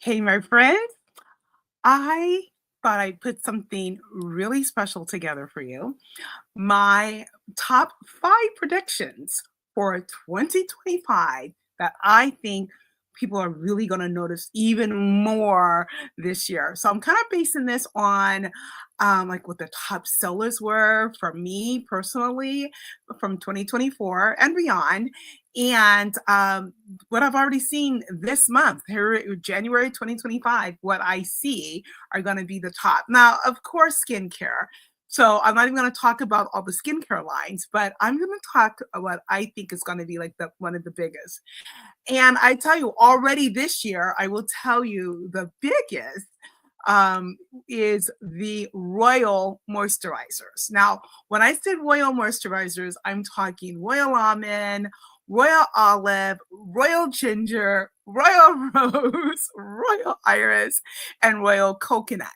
Hey, my friends, I thought I'd put something really special together for you. My top 5 predictions for 2025 that I think people are really going to notice even more this year. So I'm kind of basing this on like what the top sellers were for me personally from 2024 and beyond. And what I've already seen this month, here January 2025, what I see are going to be the top. Now, of course, skincare. So I'm not even going to talk about all the skincare lines, but I'm going to talk about what I think is going to be like the one of the biggest. And I tell you, already this year, I will tell you the biggest um, is the Royal moisturizers. Now, when I said Royal moisturizers, I'm talking Royal Almond, Royal Olive, Royal Ginger, Royal Rose, Royal Iris, and Royal Coconut.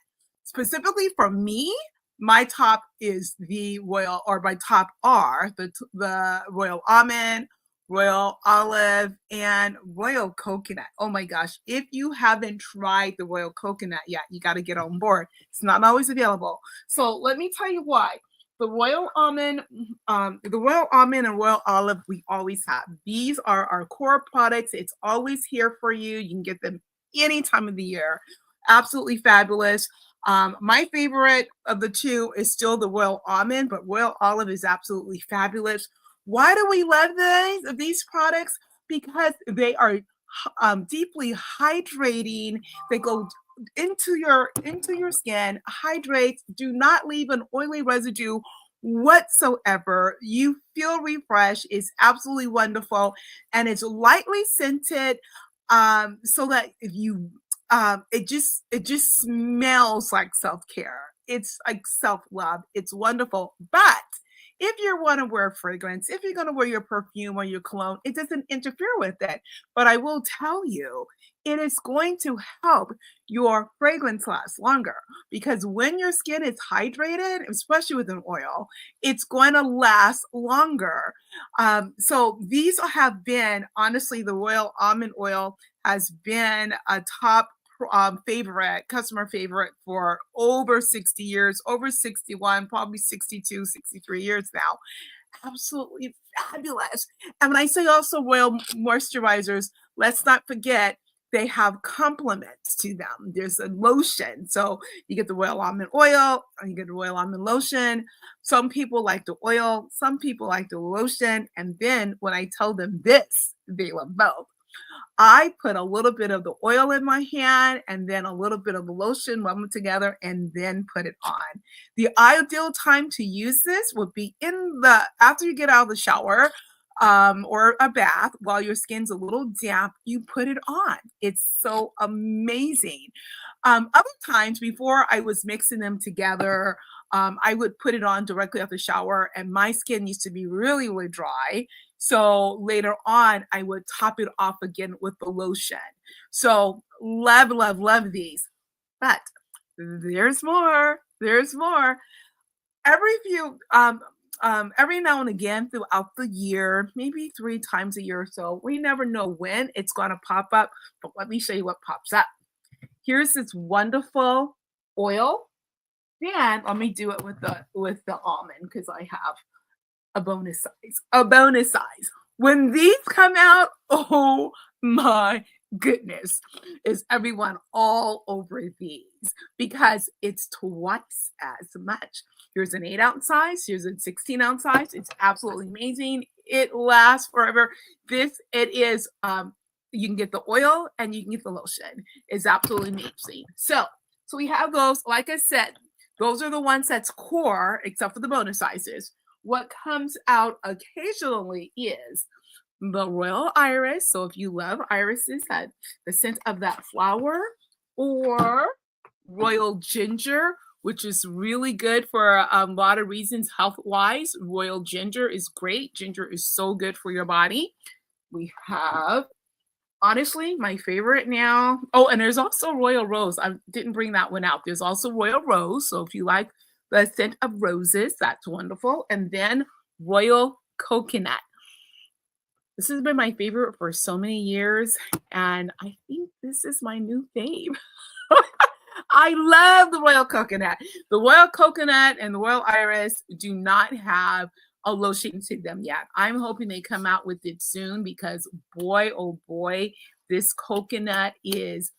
Specifically for me, my top is the Royal, or my top are the Royal Almond, Royal Olive, and Royal Coconut. Oh my gosh. If you haven't tried the Royal Coconut yet, you got to get on board. It's not always available. So let me tell you why. The Royal Almond and Royal Olive, we always have. These are our core products. It's always here for you. You can get them any time of the year. Absolutely fabulous. My favorite of the two is still the Royal Almond, but Royal Olive is absolutely fabulous. Why do we love these products? Because they are deeply hydrating. They go into your skin, hydrates, do not leave an oily residue whatsoever. You feel refreshed. It's absolutely wonderful, and it's lightly scented, so that if you it just smells like self-care. It's like self-love. It's wonderful. But if you want to wear fragrance, if you're going to wear your perfume or your cologne, it doesn't interfere with it. But I will tell you, it is going to help your fragrance last longer, because when your skin is hydrated, especially with an oil, it's going to last longer. So these have been, honestly, the Royal Almond Oil has been a top favorite, customer favorite for over 60 years, over 61, probably 62, 63 years now. Absolutely fabulous. And when I say also Royal moisturizers, let's not forget they have complements to them. There's a lotion. So you get the Royal Almond Oil, and you get the Royal Almond Lotion. Some people like the oil, some people like the lotion. And then when I tell them this, they love both. I put a little bit of the oil in my hand and then a little bit of the lotion, rub them together, and then put it on. The ideal time to use this would be in the after you get out of the shower, or a bath while your skin's a little damp. You put it on. It's so amazing. Other times before I was mixing them together, I would put it on directly after the shower, and my skin used to be really, really dry. So later on, I would top it off again with the lotion. So love, love, love these. But there's more. There's more. Every now and again throughout the year, maybe 3 times a year or so, we never know when it's going to pop up. But let me show you what pops up. Here's this wonderful oil. And let me do it with the almond, because I have a bonus size. A bonus size. When these come out, oh my goodness, is everyone all over these, because it's twice as much. Here's an 8-ounce size. Here's a 16-ounce size. It's absolutely amazing. It lasts forever. It is. You can get the oil and you can get the lotion. It's absolutely amazing. So we have those. Like I said, those are the ones that's core, except for the bonus sizes. What comes out occasionally is the Royal Iris. So if you love irises, that the scent of that flower, or Royal Ginger, which is really good for a lot of reasons health wise. Royal Ginger is great. Ginger is so good for your body. We have, honestly, my favorite now. Oh, and there's also Royal Rose. I didn't bring that one out. There's also Royal Rose. So if you like the scent of roses, that's wonderful. And then Royal Coconut. This has been my favorite for so many years, and I think this is my new fave. I love the royal coconut. The royal coconut and the royal iris do not have a lotion to them yet. I'm hoping they come out with it soon because boy, oh boy, this coconut is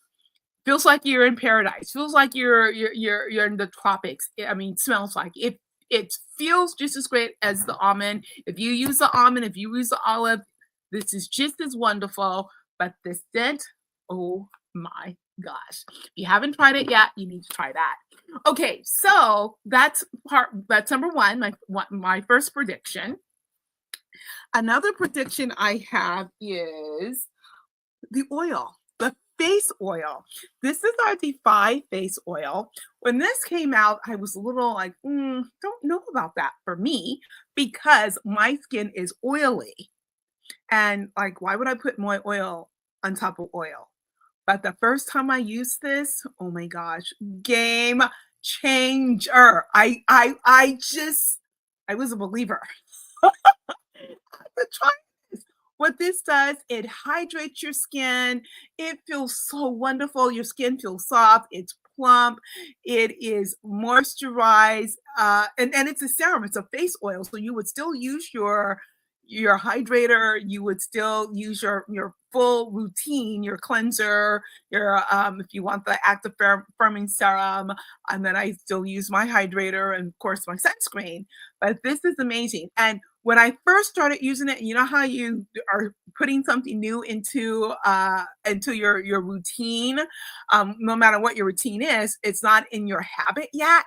feels like you're in paradise. Feels like you're in the tropics. I mean, smells like it. It feels just as great as the almond. If you use the almond, if you use the olive, this is just as wonderful. But the scent, oh my gosh! If you haven't tried it yet, you need to try that. Okay, so that's part. That's number one. My first prediction. Another prediction I have is the oil, the face oil. This is our Defy face oil. When this came out, I was a little like, don't know about that for me because my skin is oily. And like, why would I put more oil on top of oil? But the first time I used this, oh my gosh, game changer. I was a believer. But try this. What this does, it hydrates your skin. It feels so wonderful. Your skin feels soft. It's plump. It is moisturized, and it's a serum. It's a face oil, so you would still use your hydrator. You would still use your full routine, your cleanser, your if you want the active firming serum, and then I still use my hydrator and of course my sunscreen. But this is amazing. And when I first started using it, you know how you are putting something new into your routine, no matter what your routine is, it's not in your habit yet.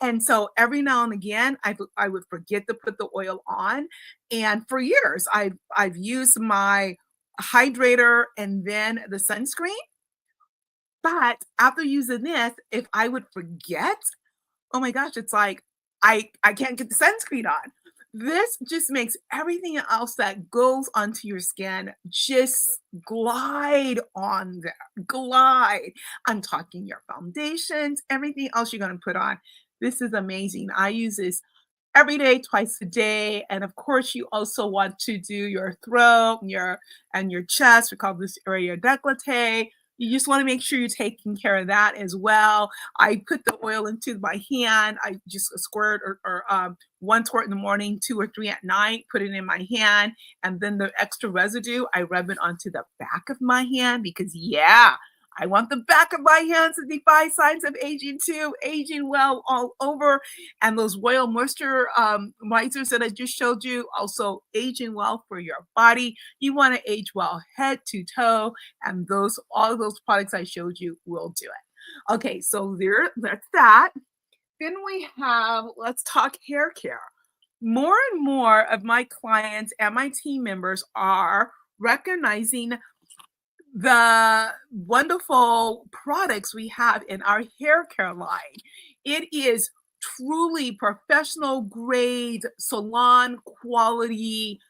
And so every now and again, I would forget to put the oil on. And for years, I've used my hydrator and then the sunscreen. But after using this, if I would forget, oh my gosh, it's like I can't get the sunscreen on. This just makes everything else that goes onto your skin just glide on there. Glide. I'm talking your foundations, everything else you're going to put on. This is amazing. I use this every day, twice a day. And of course, you also want to do your throat and your chest. We call this area décolleté. You just want to make sure you're taking care of that as well. I put the oil into my hand. I just squirt or one squirt in the morning, two or three at night, put it in my hand. And then the extra residue, I rub it onto the back of my hand because, yeah, I want the back of my hands to defy signs of aging too, aging well all over. And those royal moisture moisturizers that I just showed you, also aging well for your body. You want to age well head to toe, and those all of those products I showed you will do it. Okay, so that's that. Then we have, let's talk hair care. More and more of my clients and my team members are recognizing the wonderful products we have in our hair care line. It is truly professional grade salon quality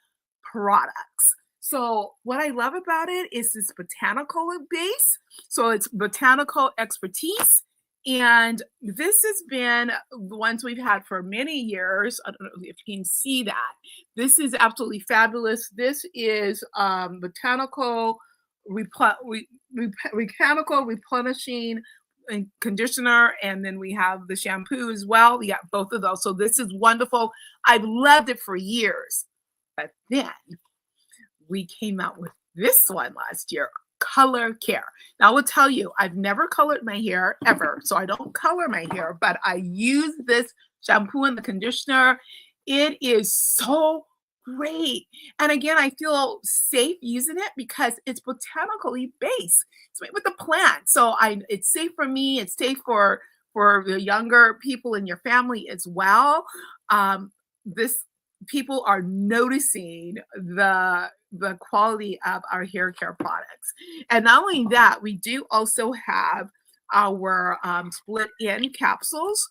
products. So what I love about it is this botanical base. So it's botanical expertise. And this has been the ones we've had for many years. I don't know if you can see that. This is absolutely fabulous. This is botanical mechanical replenishing and conditioner, and then we have the shampoo as well. We got both of those. So this is wonderful. I've loved it for years. But then we came out with this one last year, color care. Now I will tell you, I've never colored my hair ever. So I don't color my hair, but I use this shampoo and the conditioner. It is so great. And again, I feel safe using it because it's botanically based. It's made with a plant. So it's safe for me, it's safe for the younger people in your family as well. This people are noticing the quality of our hair care products. And not only that, we do also have our split in capsules,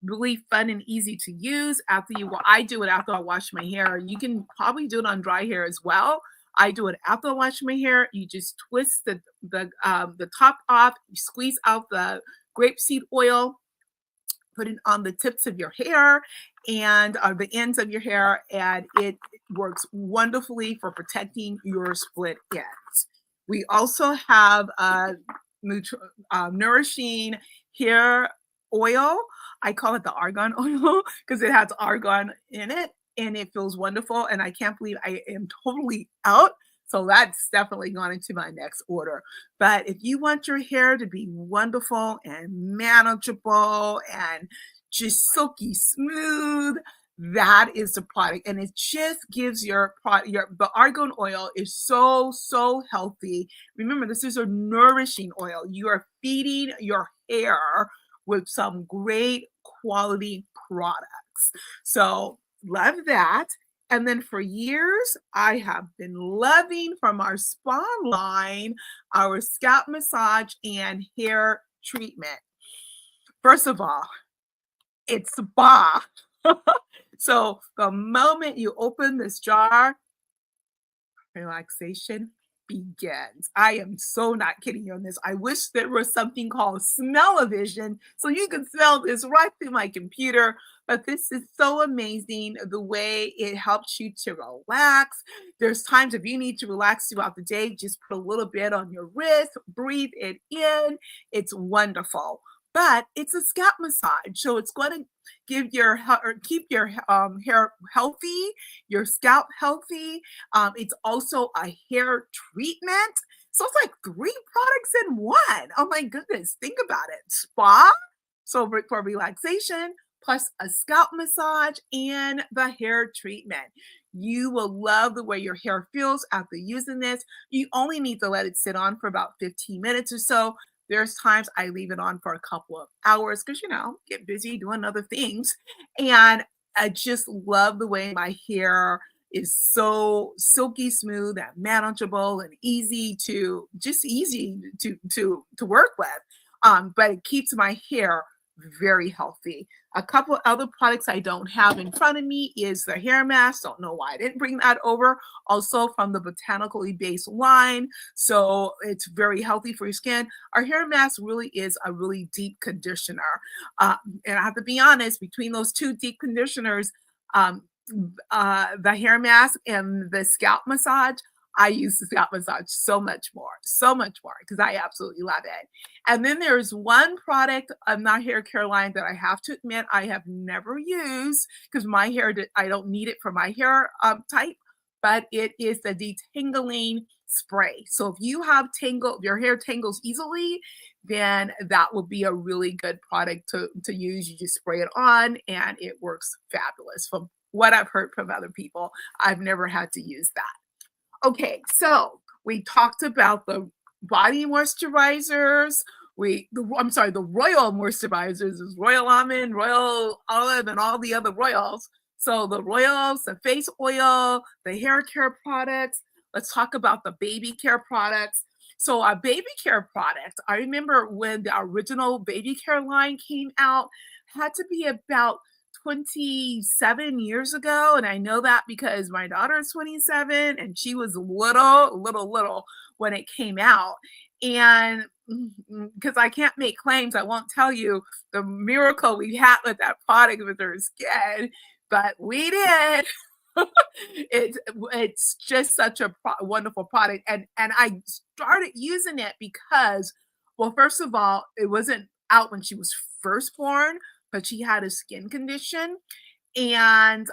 really fun and easy to use. I do it after I wash my hair. You can probably do it on dry hair as well. I do it after I wash my hair. You just twist the top off, you squeeze out the grapeseed oil, put it on the tips of your hair and the ends of your hair, and it works wonderfully for protecting your split ends. We also have nourishing hair oil. I call it the argan oil because it has argan in it and it feels wonderful. And I can't believe I am totally out. So that's definitely gone into my next order. But if you want your hair to be wonderful and manageable and just silky smooth, that is the product. And it just gives your product, the argan oil is so healthy. Remember, this is a nourishing oil. You are feeding your hair with some great quality products. So love that. And then for years, I have been loving from our spa line, our scalp massage and hair treatment. First of all, it's spa. So the moment you open this jar, relaxation begins. I am so not kidding you on this. I wish there was something called smell-o-vision so you can smell this right through my computer. But this is so amazing the way it helps you to relax. There's times if you need to relax throughout the day, just put a little bit on your wrist, breathe it in. It's wonderful. But it's a scalp massage, so it's going to give your or keep your hair healthy, your scalp healthy. It's also a hair treatment. So it's like three products in one. Oh my goodness, think about it. Spa, so for relaxation, plus a scalp massage and the hair treatment. You will love the way your hair feels after using this. You only need to let it sit on for about 15 minutes or so. There's times I leave it on for a couple of hours because, get busy doing other things. And I just love the way my hair is so silky smooth and manageable and easy to work with. But it keeps my hair very healthy. A couple other products I don't have in front of me is the hair mask. Don't know why I didn't bring that over. Also from the botanically based line. So it's very healthy for your skin. Our hair mask really is a really deep conditioner. And I have to be honest, between those two deep conditioners, um, the hair mask and the scalp massage, I use the scalp massage so much more because I absolutely love it. And then there's one product of my hair care line that I have to admit I have never used because my hair, I don't need it for my hair type, but it is the detangling spray. So if you have if your hair tangles easily, then that will be a really good product to use. You just spray it on and it works fabulous. From what I've heard from other people, I've never had to use that. Okay, so we talked about the body moisturizers. The royal moisturizers is Royal Almond, Royal Olive, and all the other royals. So the royals, the face oil, the hair care products. Let's talk about the baby care products. So a baby care product, I remember when the original baby care line came out, had to be about 27 years ago. And I know that because my daughter is 27 and she was little when it came out. And because I can't make claims, I won't tell you the miracle we had with that product with her skin, but we did. It's just such a wonderful product. And I started using it because, well, first of all, it wasn't out when she was first born, but she had a skin condition. And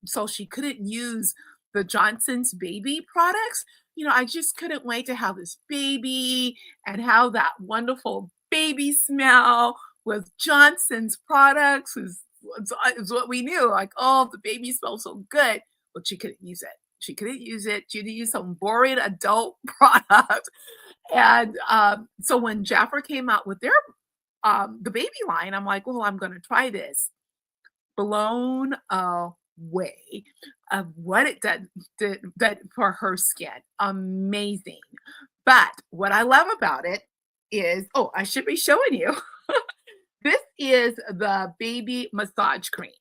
so she couldn't use the Johnson's baby products. I just couldn't wait to have this baby and have that wonderful baby smell with Johnson's products is what we knew. Like, oh, the baby smells so good. But she couldn't use it. She couldn't use it. She had to use some boring adult product. And so when Jafra came out with their the baby line, I'm like, well, I'm going to try this. Blown away of what it did for her skin. Amazing. But what I love about it is, oh, I should be showing you. This is the baby massage cream.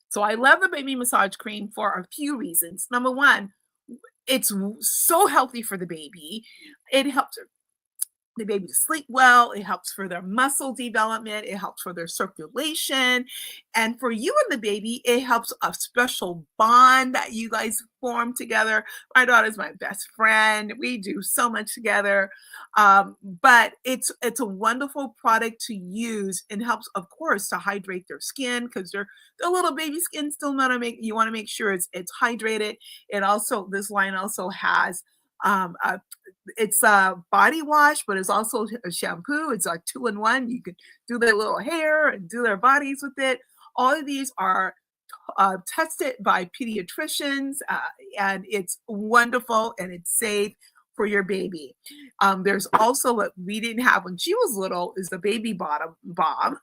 So I love the baby massage cream for a few reasons. Number one, it's so healthy for the baby. It helps her. the baby to sleep well. It helps for their muscle development. It helps for their circulation. And for you and the baby, it helps a special bond that you guys form together. My daughter's my best friend. We do so much together. But it's a wonderful product to use and helps, of course, to hydrate their skin because their little baby skin still want to make you want to make sure it's hydrated. It also this line also has a it's a body wash, but it's also a shampoo. It's like two in one. You can do their little hair and do their bodies with it. All of these are tested by pediatricians, and it's wonderful and it's safe for your baby. There's also what we didn't have when she was little is the baby bottom balm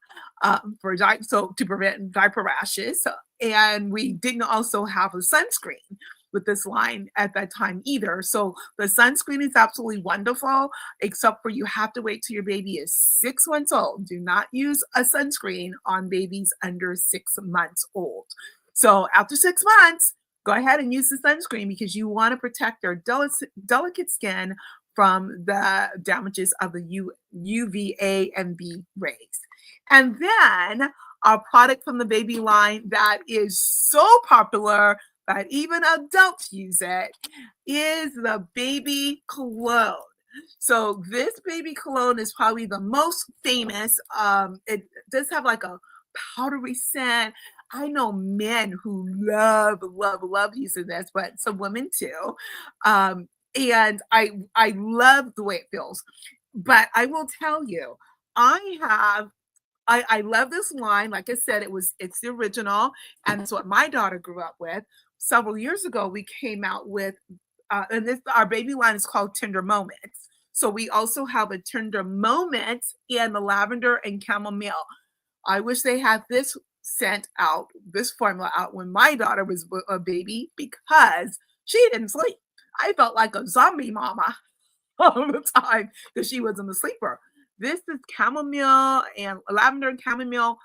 so to prevent diaper rashes. And we didn't also have a sunscreen with this line at that time either. So the sunscreen is absolutely wonderful, except for you have to wait till your baby is 6 months old. Do not use a sunscreen on babies under 6 months old. So after 6 months, go ahead and use the sunscreen because you want to protect their delicate skin from the damages of the UVA and B rays. And then a product from the baby line that is so popular that even adults use it is the baby cologne. So this baby cologne is probably the most famous. It does have like a powdery scent. I know men who love using this, but some women too. And I love the way it feels. But I will tell you, I have I love this line. Like I said, it's the original, and it's what my daughter grew up with. Several years ago, we came out with, and this our baby line is called Tender Moments. So we also have a Tender Moments and the lavender and chamomile. I wish they had this formula out when my daughter was a baby because she didn't sleep. I felt like a zombie mama all the time because she wasn't a sleeper. This is chamomile and lavender and chamomile.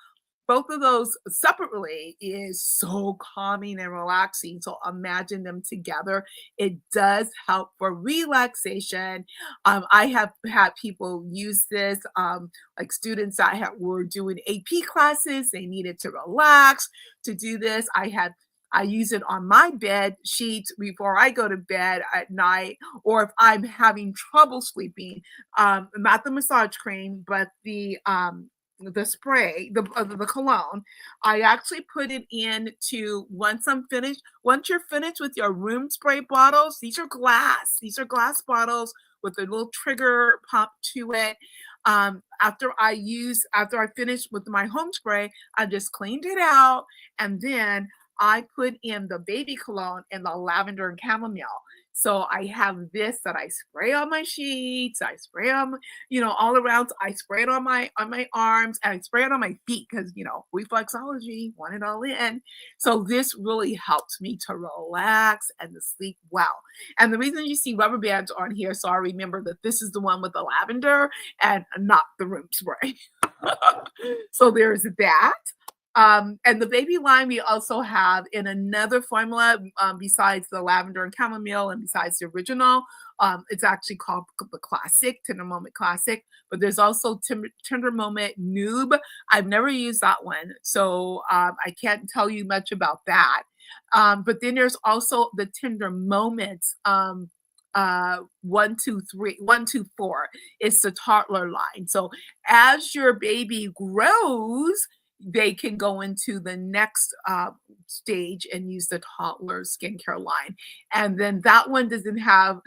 Both of those separately is so calming and relaxing. So imagine them together. It does help for relaxation. I have had people use this, like students that were doing AP classes. They needed to relax to do this. I use it on my bed sheets before I go to bed at night, or if I'm having trouble sleeping. Not the massage cream, but the spray, the cologne. I actually put it into once you're finished with your room spray bottles. These are glass. These are glass bottles with a little trigger pump to it. After I finish with my home spray, I just cleaned it out and then I put in the baby cologne and the lavender and chamomile. So I have this that I spray on my sheets, I spray on, all around. I spray it on my arms, and I spray it on my feet because reflexology, want it all in. So this really helps me to relax and to sleep well. And the reason you see rubber bands on here, so I remember that this is the one with the lavender and not the room spray. So there's that. And the baby lime we also have in another formula besides the lavender and chamomile and besides the original. It's actually called the Classic, Tender Moment Classic, but there's also Tender Moment Noob. I've never used that one, so I can't tell you much about that. But then there's also the Tender Moments 1, 2, 3, 1, 2, 4. It's the toddler line. So as your baby grows, they can go into the next stage and use the toddler skincare line. And then that one doesn't have,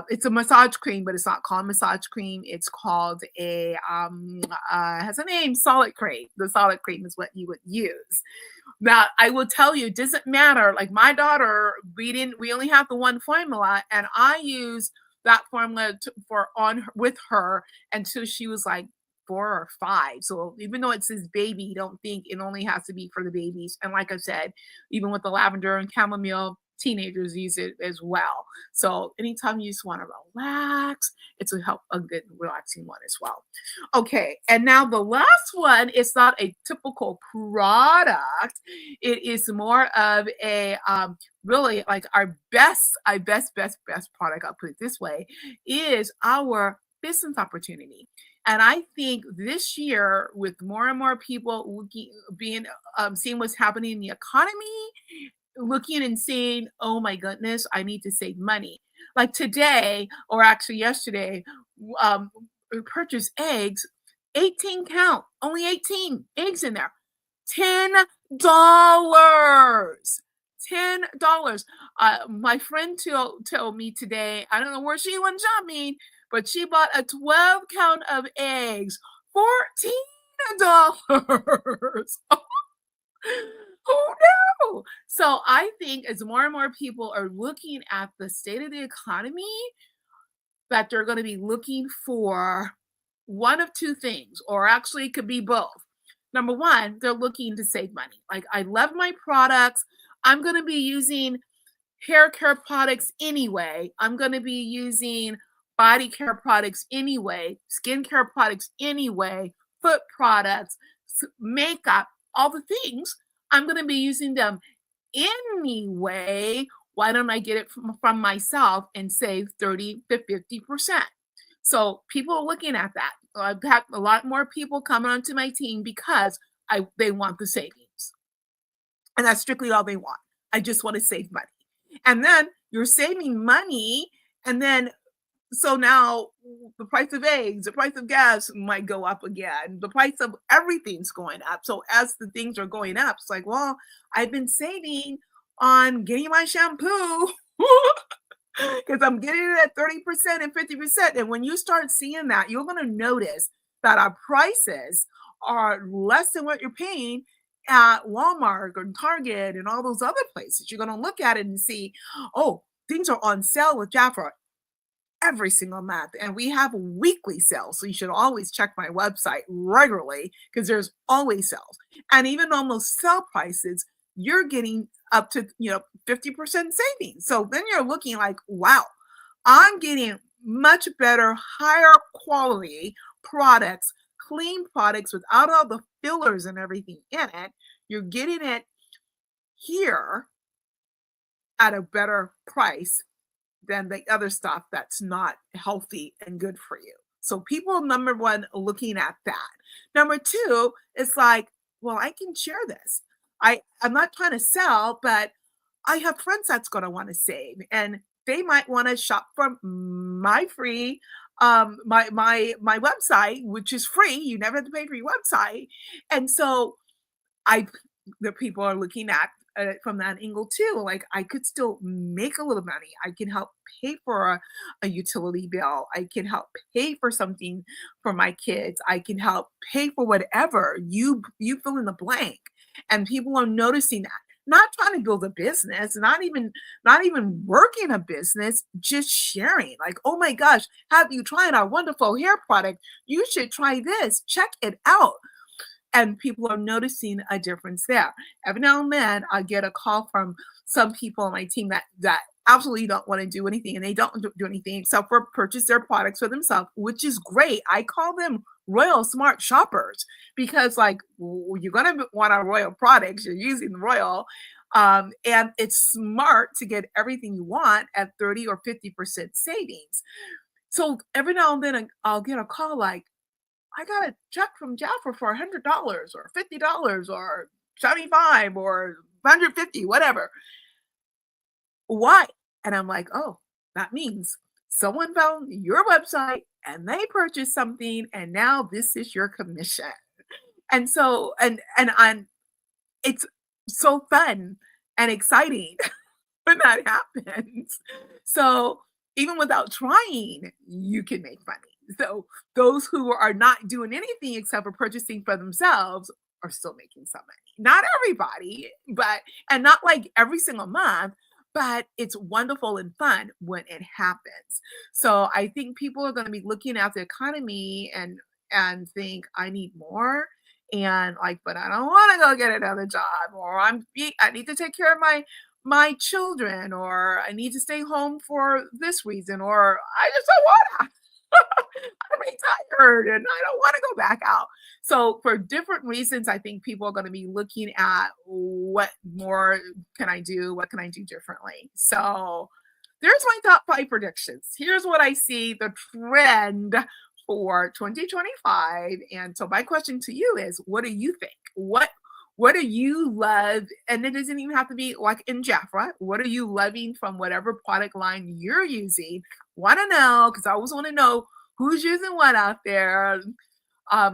it's a massage cream, but it's not called massage cream. It's called has a name, solid cream. The solid cream is what you would use. Now, I will tell you, it doesn't matter. Like my daughter, we only have the one formula, and I use that formula with her until she was like 4 or 5. So even though it says baby, you don't think it only has to be for the babies. And like I said, even with the lavender and chamomile, teenagers use it as well. So anytime you just want to relax, it's a good relaxing one as well. Okay, and now the last one is not a typical product. It is more of a really like our best product, I'll put it this way, is our business opportunity. And I think this year, with more and more people seeing what's happening in the economy, looking and saying, "Oh my goodness, I need to save money." Like today, or actually yesterday, we purchased eggs, 18 count, only 18 eggs in there. $10. $10. My friend told me today, I don't know where she went shopping, but she bought a 12 count of eggs, $14. Oh no! So I think as more and more people are looking at the state of the economy, that they're going to be looking for one of two things, or actually it could be both. Number one, they're looking to save money. Like, I love my products. I'm going to be using hair care products anyway. I'm going to be using body care products anyway, skincare products anyway, foot products, makeup, all the things. I'm going to be using them anyway. Why don't I get it from myself and save 30 to 50%? So people are looking at that. I've had a lot more people coming onto my team because they want the savings. And that's strictly all they want. I just want to save money. And then you're saving money, and then so now the price of eggs, the price of gas might go up again. The price of everything's going up. So as the things are going up, it's like, well, I've been saving on getting my shampoo because I'm getting it at 30% and 50%. And when you start seeing that, you're going to notice that our prices are less than what you're paying at Walmart or Target and all those other places. You're going to look at it and see, oh, things are on sale with Jafra every single month. And we have weekly sales. So you should always check my website regularly because there's always sales. And even on those sale prices, you're getting up to 50% savings. So then you're looking like, wow, I'm getting much better, higher quality products, clean products without all the fillers and everything in it. You're getting it here at a better price than the other stuff that's not healthy and good for you. So people, number one, looking at that. Number two, it's like, well, I can share this. I'm not trying to sell, but I have friends that's going to want to save, and they might want to shop from my free my website, which is free. You never have to pay for your website. And so I the people are looking at from that angle too. Like, I could still make a little money. I can help pay for a utility bill. I can help pay for something for my kids. I can help pay for whatever you fill in the blank. And people are noticing that. Not trying to build a business, not even working a business, just sharing. Like, oh my gosh, have you tried our wonderful hair product? You should try this. Check it out. And people are noticing a difference there. Every now and then, I get a call from some people on my team that absolutely don't want to do anything, and they don't do anything except for purchase their products for themselves, which is great. I call them Royal Smart Shoppers because, like, you're gonna want our Royal products. You're using Royal, and it's smart to get everything you want at 30 or 50% savings. So every now and then, I'll get a call like, I got a check from Jafra for $100 or $50 or 75 or 150, whatever. Why? And I'm like, oh, that means someone found your website and they purchased something, and now this is your commission. And so, and I'm it's so fun and exciting when that happens. So even without trying, you can make money. So those who are not doing anything except for purchasing for themselves are still making some money. Not everybody, but and not like every single month, but it's wonderful and fun when it happens. So I think people are going to be looking at the economy and think, I need more. And like, but I don't want to go get another job, or I need to take care of my children, or I need to stay home for this reason, or I just don't want to. I'm retired and I don't want to go back out. So for different reasons, I think people are going to be looking at what more can I do? What can I do differently? So there's my top 5 predictions. Here's what I see the trend for 2025. And so my question to you is, what do you think? What do you love? And it doesn't even have to be like in Jafra. What are you loving from whatever product line you're using? Want to know, because I always want to know who's using what out there.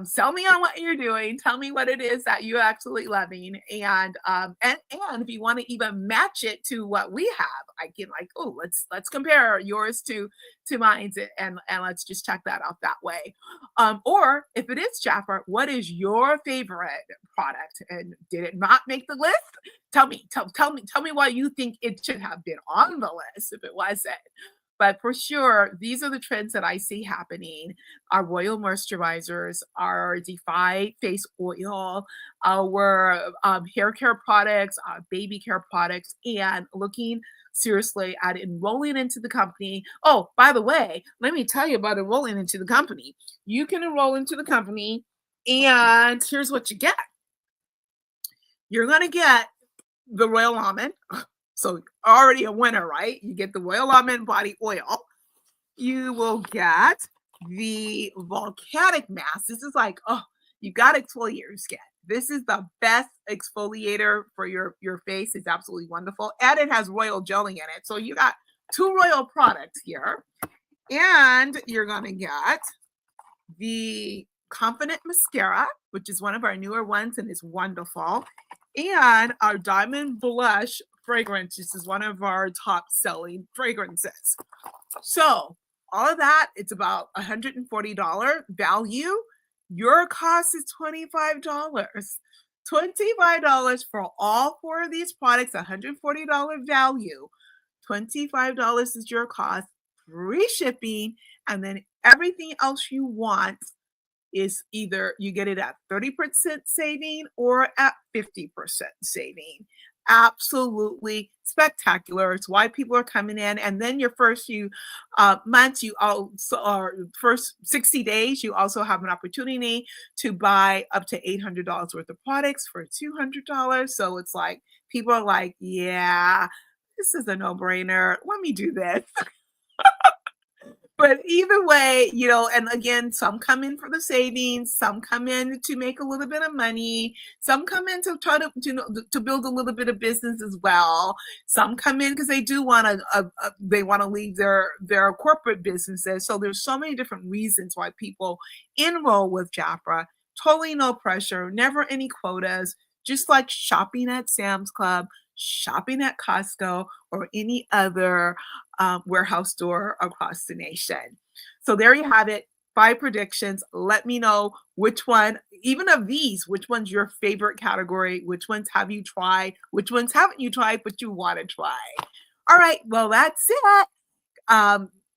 Sell me on what you're doing. Tell me what it is that you're absolutely loving, and if you want to even match it to what we have, I can like, oh, let's compare yours to mine, and let's just check that out that way. Or if it is Jaffa, what is your favorite product, and did it not make the list? Tell me why you think it should have been on the list if it wasn't. But for sure, these are the trends that I see happening. Our Royal Moisturizers, our Defy Face Oil, our hair care products, our baby care products, and looking seriously at enrolling into the company. Oh, by the way, let me tell you about enrolling into the company. You can enroll into the company, and here's what you get. You're going to get the Royal Almond. So already a winner, right? You get the Royal Almond body oil. You will get the volcanic mask. This is like, oh, you got to exfoliate your skin. This is the best exfoliator for your face. It's absolutely wonderful. And it has royal gelling in it. So you got 2 royal products here. And you're going to get the Confident Mascara, which is one of our newer ones and is wonderful. And our Diamond Blush fragrance. This is one of our top selling fragrances. So all of that, it's about $140 value. Your cost is $25. $25 for all 4 of these products, $140 value. $25 is your cost, free shipping, and then everything else you want is either you get it at 30% saving or at 50% saving. Absolutely spectacular. It's why people are coming in. And then your first few months, you also, or first 60 days, you also have an opportunity to buy up to $800 worth of products for $200. So it's like, people are like, yeah, this is a no-brainer. Let me do this. But either way, and again, some come in for the savings, some come in to make a little bit of money, some come in to try to build a little bit of business as well. Some come in because they do want to leave their corporate businesses. So there's so many different reasons why people enroll with Jafra. Totally no pressure, never any quotas, just like shopping at Sam's Club, shopping at Costco, or any other warehouse store across the nation. So there you have it. 5 predictions. Let me know which one, even of these, which one's your favorite category? Which ones have you tried? Which ones haven't you tried, but you want to try? All right. Well, that's it.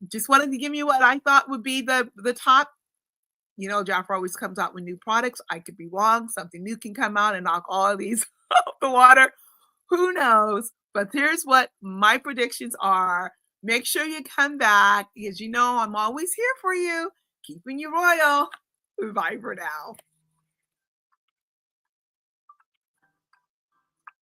Just wanted to give you what I thought would be the top. Jafra always comes out with new products. I could be wrong. Something new can come out and knock all of these off the water. Who knows? But here's what my predictions are. Make sure you come back because I'm always here for you, keeping you royal. Bye for now.